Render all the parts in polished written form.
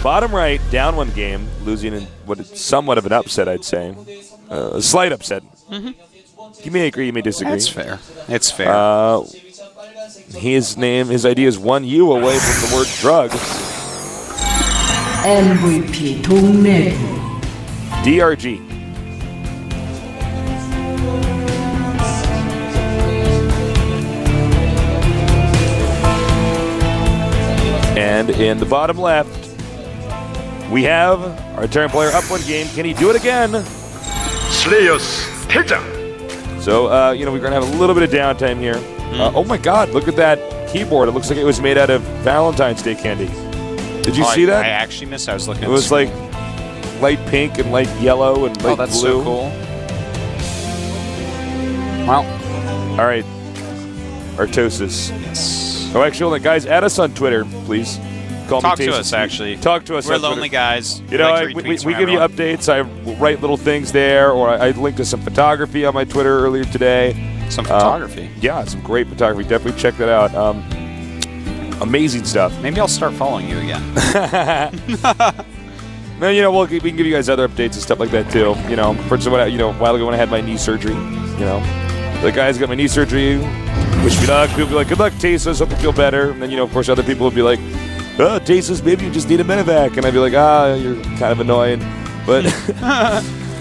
bottom right, down one game, losing in what is somewhat of an upset, I'd say. A slight upset. You may agree, you may disagree. That's fair. It's fair. His ID is 1U away from the word drug. MVP DongRaeGu. DRG. And in the bottom left, we have our turn player up one game. Can he do it again? TaeJa. So, we're going to have a little bit of downtime here. Oh my God, look at that keyboard. It looks like it was made out of Valentine's Day candy. Did you see that? I actually missed. I was looking at it. It was like light pink and light yellow and light that's blue. So cool. Well. All right. Artosis. Yes. Oh, actually, hold on. Guys, add us on Twitter, please. Talk to us, actually. Talk to us. We're lonely guys. You know, we give you updates. I write little things there, or I link to some photography on my Twitter earlier today. Some photography? Yeah, some great photography. Definitely check that out. Amazing stuff. Maybe I'll start following you again. No, we can give you guys other updates and stuff like that too. For someone, a while ago when I had my knee surgery, the guys got my knee surgery. Wish me luck. People be like, "Good luck, TaeJa. Hope you feel better." And then, of course, other people would be like, "Oh, TaeJa, maybe you just need a medevac." And I'd be like, "You're kind of annoying." But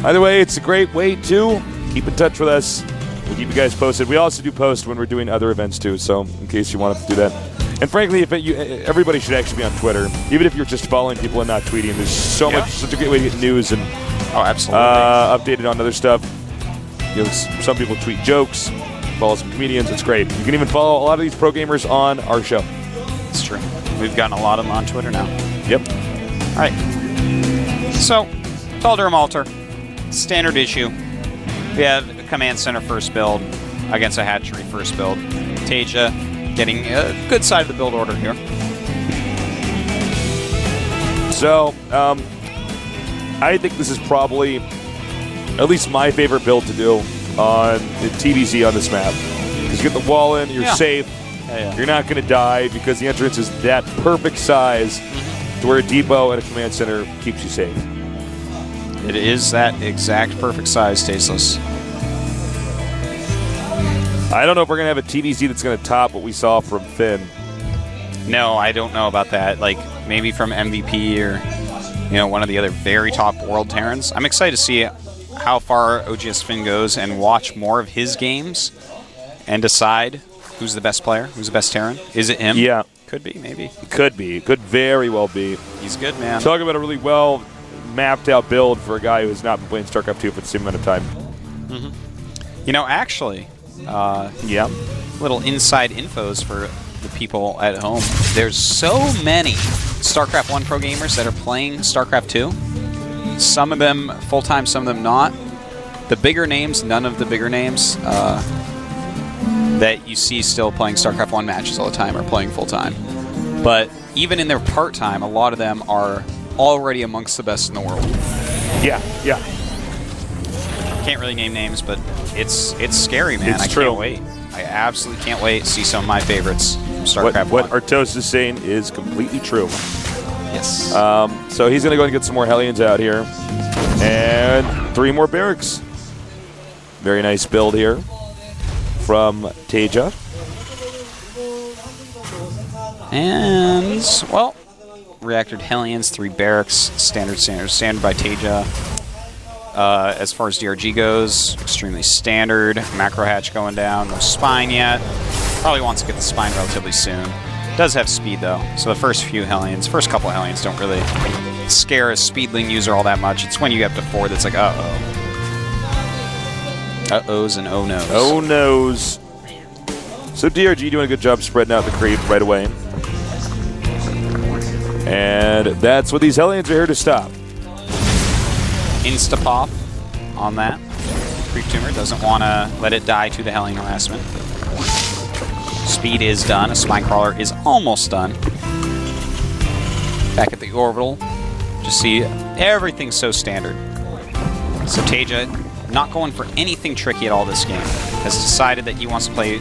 either way, it's a great way to keep in touch with us. We'll keep you guys posted. We also do post when we're doing other events too. So in case you wanted to do that. And frankly, everybody should actually be on Twitter, even if you're just following people and not tweeting. There's such a great way to get news and absolutely updated on other stuff. Some people tweet jokes, follow some comedians. It's great. You can even follow a lot of these pro gamers on our show. It's true. We've gotten a lot of them on Twitter now. Yep. All right. So, Tal'Durham Altar, standard issue. We have a Command Center first build against a Hatchery first build. TaeJa getting a good side of the build order here. So, I think this is probably at least my favorite build to do on the TVZ on this map. Because you get the wall in, you're safe, you're not going to die because the entrance is that perfect size to where a depot and a command center keeps you safe. It is that exact perfect size, Tasteless. I don't know if we're going to have a TVZ that's going to top what we saw from Finn. No, I don't know about that. Like, maybe from MVP or, one of the other very top world Terrans. I'm excited to see how far OGS Finn goes and watch more of his games and decide who's the best player, who's the best Terran. Is it him? Yeah. Could be, maybe. Could be. Could very well be. He's good, man. Talk about a really well mapped out build for a guy who has not been playing StarCraft 2 for the same amount of time. Actually, little inside infos for the people at home. There's so many StarCraft 1 pro gamers that are playing StarCraft 2. Some of them full-time, some of them not. The bigger names, none of the bigger names that you see still playing StarCraft 1 matches all the time are playing full-time. But even in their part-time, a lot of them are already amongst the best in the world. Yeah. Can't really name names, but it's scary, man. It's I true. can't wait. I absolutely can't wait to see some of my favorites from StarCraft 1. What Artos is saying is completely true. Yes. So he's going to go and get some more Hellions out here. And 3 more barracks. Very nice build here from TaeJa. And, well, reactored Hellions, 3 barracks, standard by TaeJa. As far as DRG goes, extremely standard. Macro hatch going down, no spine yet. Probably wants to get the spine relatively soon. Does have speed though, so the first couple Hellions don't really scare a speedling user all that much. It's when you get up to 4 that's like, uh-oh. Uh-ohs and oh-no's. Oh-no's. So DRG doing a good job spreading out the creep right away. And that's what these Hellions are here to stop. Insta-pop on that. Creep Tumor doesn't want to let it die to the Hellion harassment. Speed is done. A Spine Crawler is almost done. Back at the orbital. Just see everything's so standard. So TaeJa, not going for anything tricky at all this game, has decided that he wants to play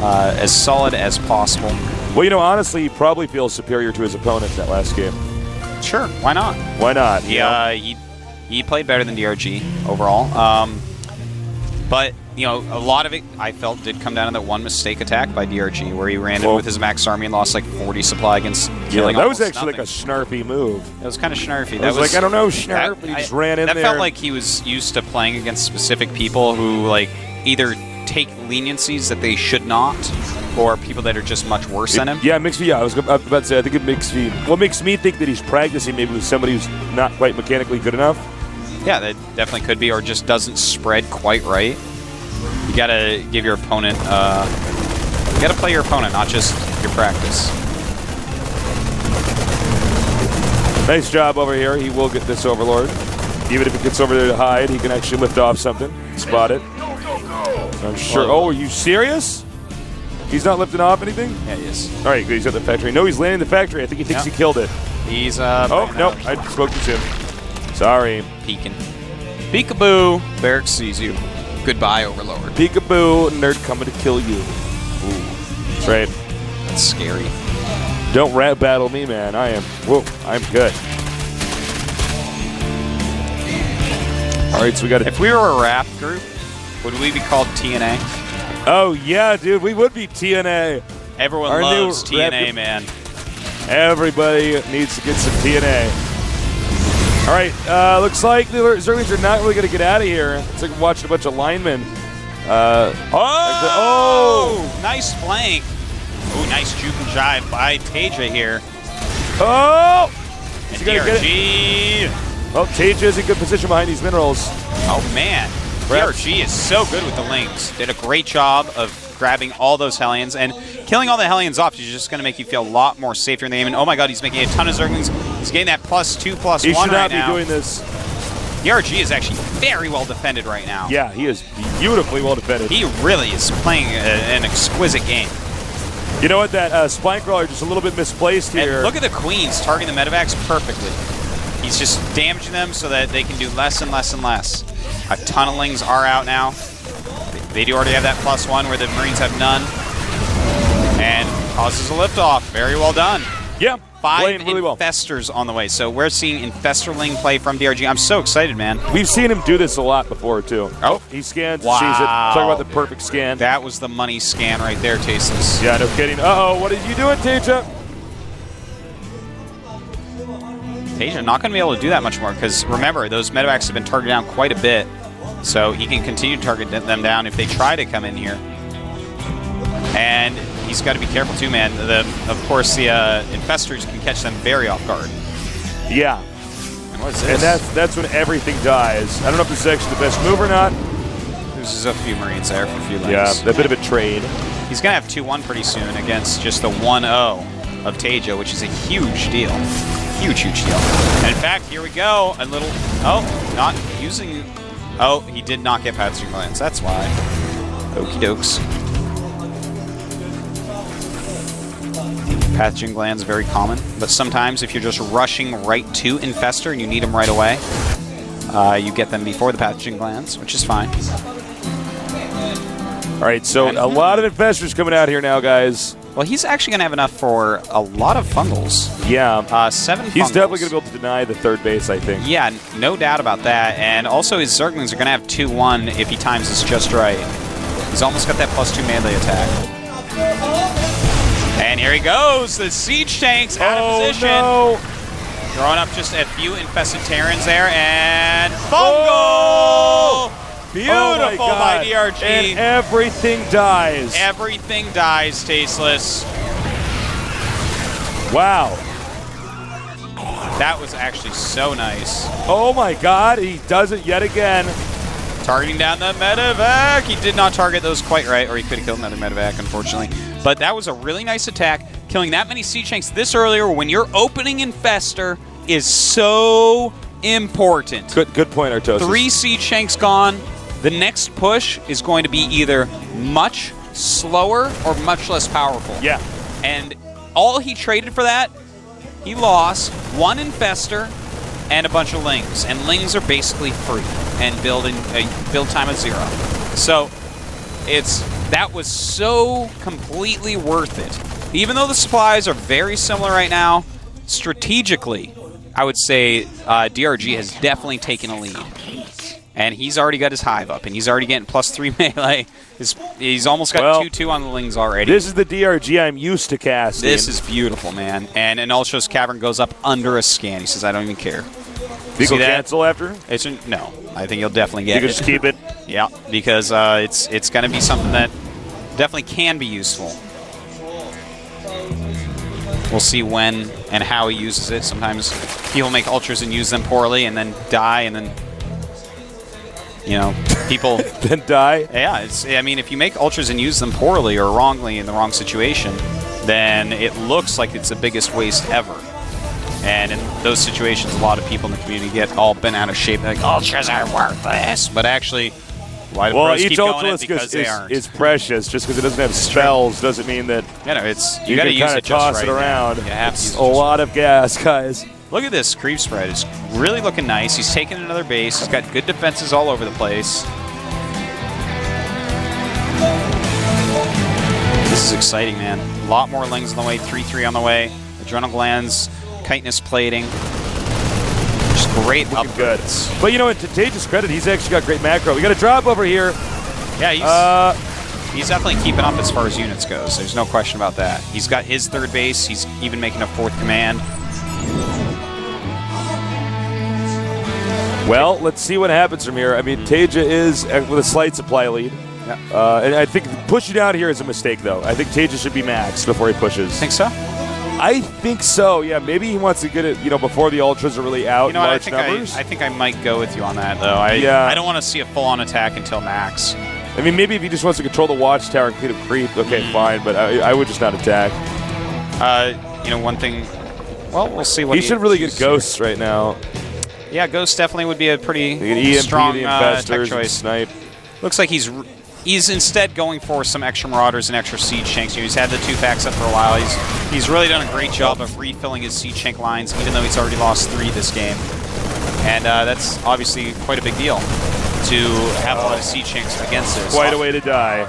as solid as possible. Well, honestly, he probably feels superior to his opponent that last game. Sure, why not? Why not? Yeah, he played better than DRG overall. But, you know, a lot of it, I felt, did come down to that one mistake attack by DRG, where he ran in with his max army and lost like 40 supply against killing that was actually nothing. like a snarpy move. It was kind of snarfy. That was like, I don't know, snarp, and he just ran in there. That felt like he was used to playing against specific people who, like, either take leniencies that they should not, or people that are just much worse than him. Yeah, it makes me, I was about to say, I think it makes me, what makes me think that he's practicing maybe with somebody who's not quite mechanically good enough. Yeah, that definitely could be, or just doesn't spread quite right. You gotta give your opponent, you gotta play your opponent, not just your practice. Nice job over here. He will get this Overlord. Even if he gets over there to hide, he can actually lift off something. Spot it. I'm sure. Oh, are you serious? He's not lifting off anything? Yeah, he is. All right, he's at the factory. No, he's landing the factory. I think he thinks he killed it. He's, oh, no, I spoke to him. Sorry. Peeking. Peekaboo. Barracks sees you. Goodbye, Overlord. Peekaboo, nerd coming to kill you. Ooh. That's right. That's scary. Don't rat battle me, man. I'm good. All right, so we got If we were a rap group, would we be called TNA? Oh, yeah, dude, we would be TNA. Everyone loves TNA, man. Everybody needs to get some TNA. All right, looks like the Zerglings are not really going to get out of here. It's like watching a bunch of linemen. Nice flank. Oh, nice juke and jive by TaeJa here. Oh! And DRG. Well, TaeJa is in good position behind these minerals. Oh, man. DRG is so good with the links. Did a great job of grabbing all those Hellions, and killing all the Hellions off is just going to make you feel a lot more safer in the game. And oh my god, he's making a ton of Zerglings. He's getting that +2/+1 right now. He should not be doing this. DRG is actually very well defended right now. Yeah, he is beautifully well defended. He really is playing an exquisite game. You know what? That Spine Crawler just a little bit misplaced here. And look at the Queens targeting the Medivacs perfectly. He's just damaging them so that they can do less and less and less. A ton of Lings are out now. They do already have that +1 where the Marines have none. And causes a liftoff. Very well done. Yeah, 5 really well. Infestors on the way. So we're seeing Infesterling play from DRG. I'm so excited, man. We've seen him do this a lot before, too. Oh, he scans, wow. sees it. Talk about the perfect scan. That was the money scan right there, Tasteless. Yeah, no kidding. Uh-oh, what are you doing, TaeJa? TaeJa not going to be able to do that much more because, remember, those Medivacs have been targeted down quite a bit. So he can continue to target them down if they try to come in here. And he's got to be careful too, man. Of course, the Infestors can catch them very off guard. Yeah. And what is this? And that's when everything dies. I don't know if this is actually the best move or not. Loses a few Marines there for a few lanes. Yeah, a bit of a trade. He's going to have 2-1 pretty soon against just the 1-0 of TaeJa, which is a huge deal. Huge, huge deal. And in fact, here we go. A little... Oh, not using... Oh, he did not get Patching Glands. That's why. Okie dokes. Pathogen glands very common, but sometimes if you're just rushing right to Infestor and you need them right away, you get them before the pathogen glands, which is fine. All right, so a lot of Infestors coming out here now, guys. Well, he's actually going to have enough for a lot of fungals. Yeah. 7 He's fungals. definitely going to be able to deny the third base, I think. Yeah, no doubt about that. And also his Zerglings are going to have 2-1 if he times this just right. He's almost got that +2 melee attack. And here he goes. The siege tanks out of position. No. Throwing up just a few infested Terrans there. And fungal! Beautiful by DRG. And everything dies. Everything dies, Tasteless. Wow. That was actually so nice. Oh my god, he does it yet again. Targeting down the medevac. He did not target those quite right, or he could have killed another medevac, unfortunately. But that was a really nice attack. Killing that many siege tanks this earlier when you're opening Infestor is so important. Good point, Artosis. 3 siege tanks gone. The next push is going to be either much slower or much less powerful. Yeah. And all he traded for that, he lost 1 Infestor and a bunch of Lings. And Lings are basically free and build time of 0. So that was so completely worth it. Even though the supplies are very similar right now, strategically, I would say DRG has definitely taken a lead. And he's already got his hive up, and he's already getting +3 melee. He's almost got 2-2 on the Lings already. This is the DRG I'm used to casting. This is beautiful, man. And an Ultra's Cavern goes up under a scan. He says, I don't even care. You can cancel after? No. I think you'll definitely get it. You can just keep it? Yeah, because it's going to be something that definitely can be useful. We'll see when and how he uses it. Sometimes people make Ultras and use them poorly and then die, and then people then die. Yeah, I mean, if you make Ultras and use them poorly or wrongly in the wrong situation, then it looks like it's the biggest waste ever. And in those situations, a lot of people in the community get all bent out of shape. They're like, Ultras are worthless. But actually, why do pros keep going it? Because they aren't. It's precious. Just because it doesn't have spells doesn't mean that you got to use it just toss right it around. You have to use it a lot of gas, guys. Look at this creep spread. It's really looking nice. He's taking another base. He's got good defenses all over the place. This is exciting, man. A lot more Lings on the way. 3-3 on the way. Adrenal glands, chitinous plating. Just great upgrades. But you know what? To TaeJa's credit, he's actually got great macro. We got a drop over here. Yeah, he's definitely keeping up as far as units goes. There's no question about that. He's got his third base. He's even making a fourth command. Well, let's see what happens from here. I mean, TaeJa is with a slight supply lead. Yeah. And I think pushing down here is a mistake, though. I think TaeJa should be maxed before he pushes. Think so? I think so, yeah. Maybe he wants to get it, before the Ultras are really out in large numbers. I think I might go with you on that, though. I don't want to see a full-on attack until max. I mean, maybe if he just wants to control the watchtower and clean up creep, okay, fine. But I would just not attack. One thing... Well, we'll see what he should really get ghosts right now. Yeah, Ghost definitely would be a pretty strong tech choice. Snipe. Looks like he's instead going for some extra Marauders and extra Siege Shanks. He's had the 2 packs up for a while. He's really done a great job of refilling his Siege Shank lines, even though he's already lost 3 this game. And that's obviously quite a big deal to have a lot of Siege Shanks against this. Quite a way to die.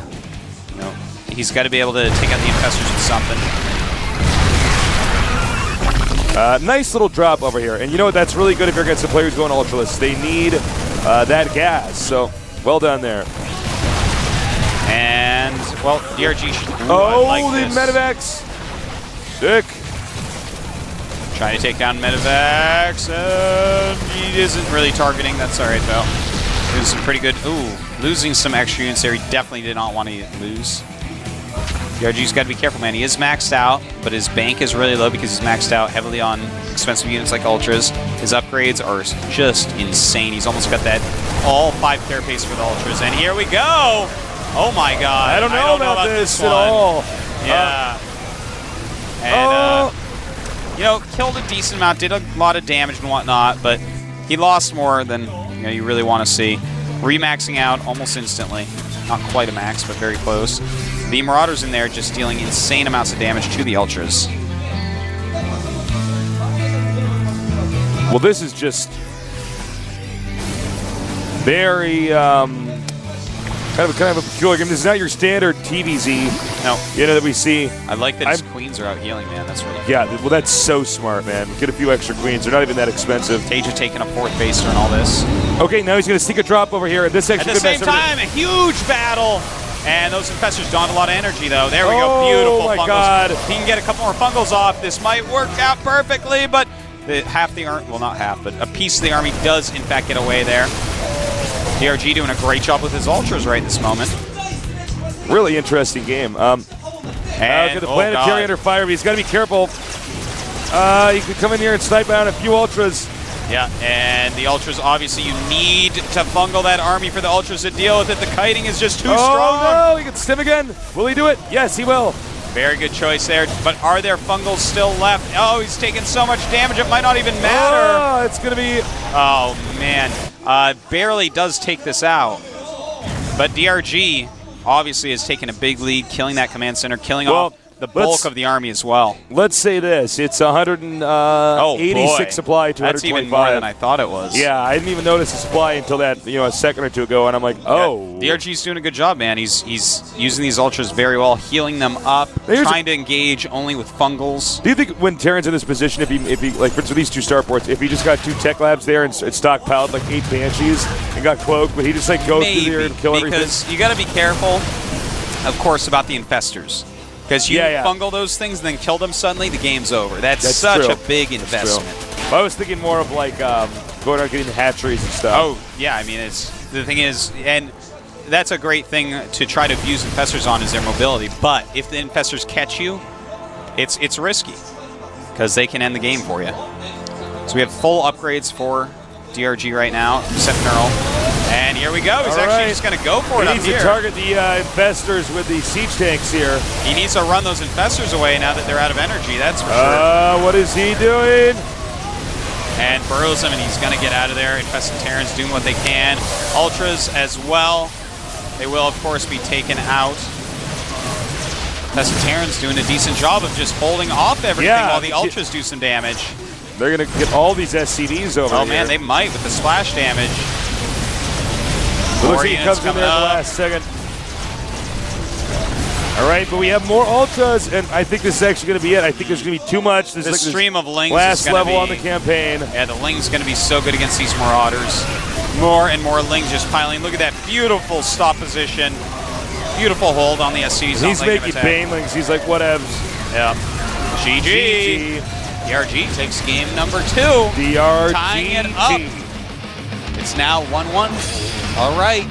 He's got to be able to take out the Infestors with something. Nice little drop over here. And you know what? That's really good if you're against the players going Ultraless. They need that gas. So, well done there. And, well, DRG should... the Medivacs! Sick. Trying to take down Medivacs. He isn't really targeting. That's all right, though. Doing some pretty good... losing some extra units there. He definitely did not want to lose. DRG's got to be careful, man. He is maxed out, but his bank is really low because he's maxed out heavily on expensive units like Ultras. His upgrades are just insane. He's almost got that all 5 carapace for the Ultras. And here we go! Oh my god. I don't know about this at all. Yeah. And, killed a decent amount, did a lot of damage and whatnot, but he lost more than you really want to see. Remaxing out almost instantly. Not quite a max, but very close. The Marauders in there just dealing insane amounts of damage to the Ultras. Well, this is just very kind of a peculiar game. This is not your standard TVZ. No, that we see. I like that his queens are out healing, man. That's really cool. Yeah. Well, that's so smart, man. Get a few extra queens. They're not even that expensive. TaeJa taking a 4th baser and all this. Okay, now he's going to sneak a drop over here. This actually at the same time, a huge battle. And those Infestors don't have a lot of energy, though. There we go. Beautiful fungals. Oh, my God. If he can get a couple more fungals off, this might work out perfectly, but half the army, well, not half, but a piece of the army does, in fact, get away there. DRG doing a great job with his Ultras right this moment. Really interesting game. And, the Planetary under fire, but he's got to be careful. He could come in here and snipe out a few Ultras. Yeah, and the Ultras, obviously, you need to fungal that army for the Ultras to deal with it. The kiting is just too strong. Oh, no, he can stim again. Will he do it? Yes, he will. Very good choice there, but are there fungals still left? Oh, he's taking so much damage, it might not even matter. Oh, it's going to be... Oh, man. Barely does take this out. But DRG, obviously, has taken a big lead, killing that command center, killing off the bulk of the army as well. Let's say this. It's 186 supply to 125. That's even more than I thought it was. Yeah, I didn't even notice the supply until that, a second or two ago, and I'm like, oh. Yeah, DRG's doing a good job, man. He's using these ultras very well, healing them up, trying to engage only with fungals. Do you think when Terran's in this position, if he like for instance, these two starports, if he just got 2 tech labs there and stockpiled like 8 banshees and got cloaked, but he just like goes through there and kill everything? Because you got to be careful, of course, about the infestors. Because you fungal those things and then kill them suddenly, the game's over. That's such a big investment. I was thinking more of like going out getting the hatcheries and stuff. Oh, yeah. I mean, the thing is, and that's a great thing to try to abuse infestors on is their mobility. But if the infestors catch you, it's risky because they can end the game for you. So we have full upgrades for DRG right now. Sentinel. And here we go. He's actually just going to go for it up here. He needs to target the infestors with the siege tanks here. He needs to run those infestors away now that they're out of energy. That's for sure. What is he doing? And burrows him, and he's going to get out of there. Infested Terrans doing what they can. Ultras as well. They will, of course, be taken out. Infested Terrans doing a decent job of just holding off everything while the Ultras do some damage. They're going to get all these SCVs over here. Oh, man, they might with the splash damage. It looks like he comes in there in the last second. All right, but we have more ultras, and I think this is actually going to be it. I think there's going to be too much. This the stream of Lings last level on the campaign. Yeah, the Ling's going to be so good against these Marauders. More and more Lings just piling. Look at that beautiful stop position. Beautiful hold on the SCs. He's making Banelings. He's like, whatevs. Yeah. GG. DRG takes game number 2. DRG. Tying it up. It's now 1-1. All right.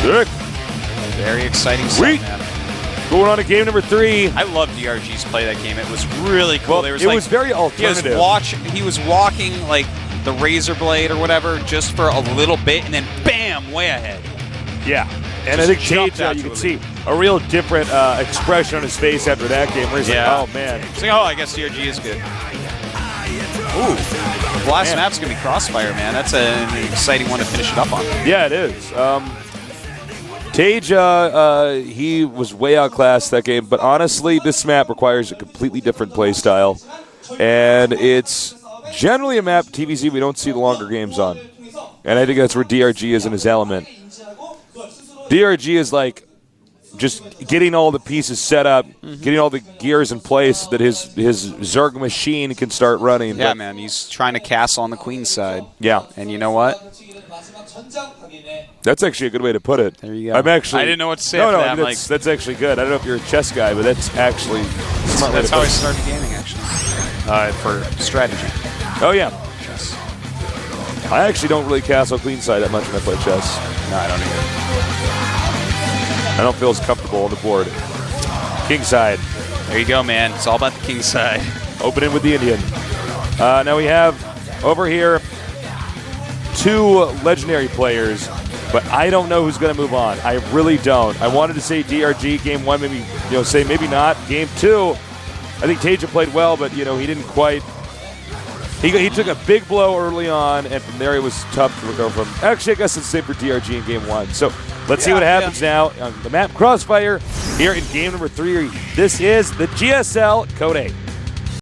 Good. Very exciting stuff, man. Going on to game number 3. I love DRG's play that game. It was really cool. Well, it was very alternative. He was walking like the razor blade or whatever just for a little bit, and then bam, way ahead. Yeah. And I think TaeJa, you can see a real different expression on his face after that game where he's like, oh, man. He's like, oh, I guess DRG is good. Ooh. The last map's going to be Crossfire, man. That's an exciting one to finish it up on. Yeah, it is. TaeJa, he was way outclassed that game, but honestly, this map requires a completely different play style. And it's generally a map, TVZ, we don't see the longer games on. And I think that's where DRG is in his element. DRG is like just getting all the pieces set up, getting all the gears in place that his Zerg machine can start running. Yeah, man, he's trying to castle on the Queen's side. Yeah. And you know what? That's actually a good way to put it. There you go. I didn't know what to say No, after that. that's actually good. I don't know if you're a chess guy, but that's actually smart. That's how I started gaming, actually. For strategy. Oh, yeah. Chess. I actually don't really castle queenside that much when I play chess. No, I don't either. I don't feel as comfortable on the board. Kingside. There you go, man. It's all about the king side. Opening with the Indian. Now we have over here 2 legendary players, but I don't know who's going to move on. I really don't. I wanted to say DRG game 1, maybe say maybe not. Game 2, I think TaeJa played well, but he didn't quite. He took a big blow early on, and from there it was tough to recover from. Actually, I guess it's the same for DRG in game 1. So let's see what happens now on the map Crossfire here in game number 3. This is the GSL Code 8.